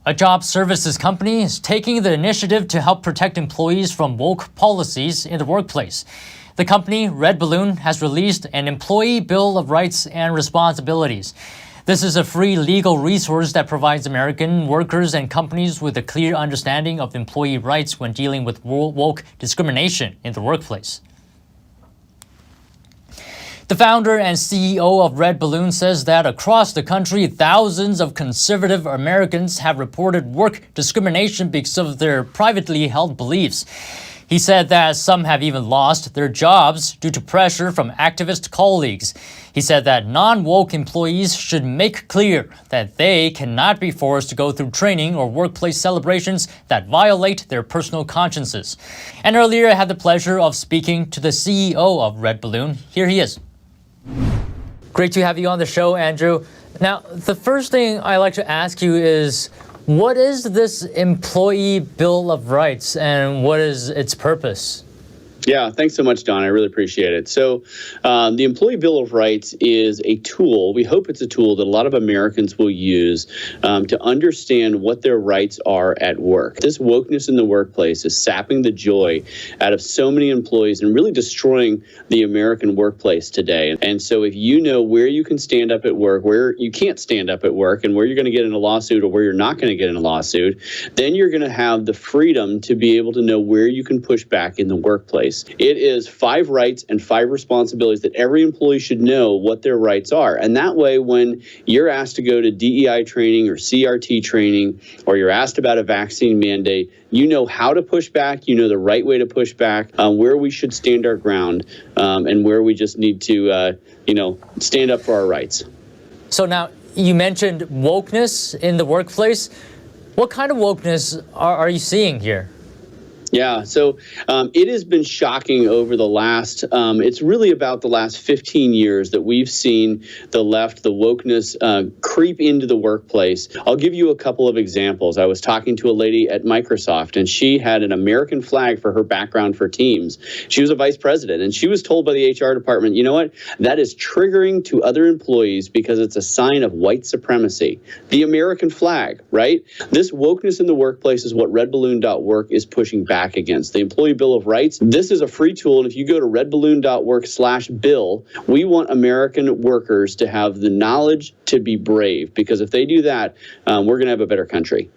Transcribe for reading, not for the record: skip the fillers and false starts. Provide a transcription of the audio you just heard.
A job services company is taking the initiative to help protect employees from woke policies in the workplace. The company, Red Balloon, has released an employee bill of rights and responsibilities. This is a free legal resource that provides American workers and companies with a clear understanding of employee rights when dealing with woke discrimination in the workplace. The founder and CEO of Red Balloon says that across the country, thousands of conservative Americans have reported work discrimination because of their privately held beliefs. He said that some have even lost their jobs due to pressure from activist colleagues. He said that non-woke employees should make clear that they cannot be forced to go through training or workplace celebrations that violate their personal consciences. And earlier, I had the pleasure of speaking to the CEO of Red Balloon. Here he is. Great to have you on the show, Andrew. Now, the first thing I like to ask you is, what is this Employee Bill of Rights and what is its purpose? Yeah, thanks so much, Don. I really appreciate it. So the Employee Bill of Rights is a tool. We hope it's a tool that a lot of Americans will use to understand what their rights are at work. This wokeness in the workplace is sapping the joy out of so many employees and really destroying the American workplace today. And so if you know where you can stand up at work, where you can't stand up at work, and where you're going to get in a lawsuit or where you're not going to get in a lawsuit, then you're going to have the freedom to be able to know where you can push back in the workplace. It is 5 rights and 5 responsibilities that every employee should know what their rights are. And that way, when you're asked to go to DEI training or CRT training, or you're asked about a vaccine mandate, you know how to push back, you know the right way to push back, where we should stand our ground, and where we just need to, stand up for our rights. So now, you mentioned wokeness in the workplace. What kind of wokeness are you seeing here? Yeah, so it has been shocking over the last, it's really about the last 15 years that we've seen the left, the wokeness creep into the workplace. I'll give you a couple of examples. I was talking to a lady at Microsoft, and she had an American flag for her background for Teams. She was a vice president, and she was told by the HR department, you know what, that is triggering to other employees because it's a sign of white supremacy. The American flag, right? This wokeness in the workplace is what redballoon.work is pushing back against. The Employee Bill of Rights, this is a free tool, and if you go to redballoon.work/bill, we want American workers to have the knowledge to be brave, because if they do that, we're going to have a better country.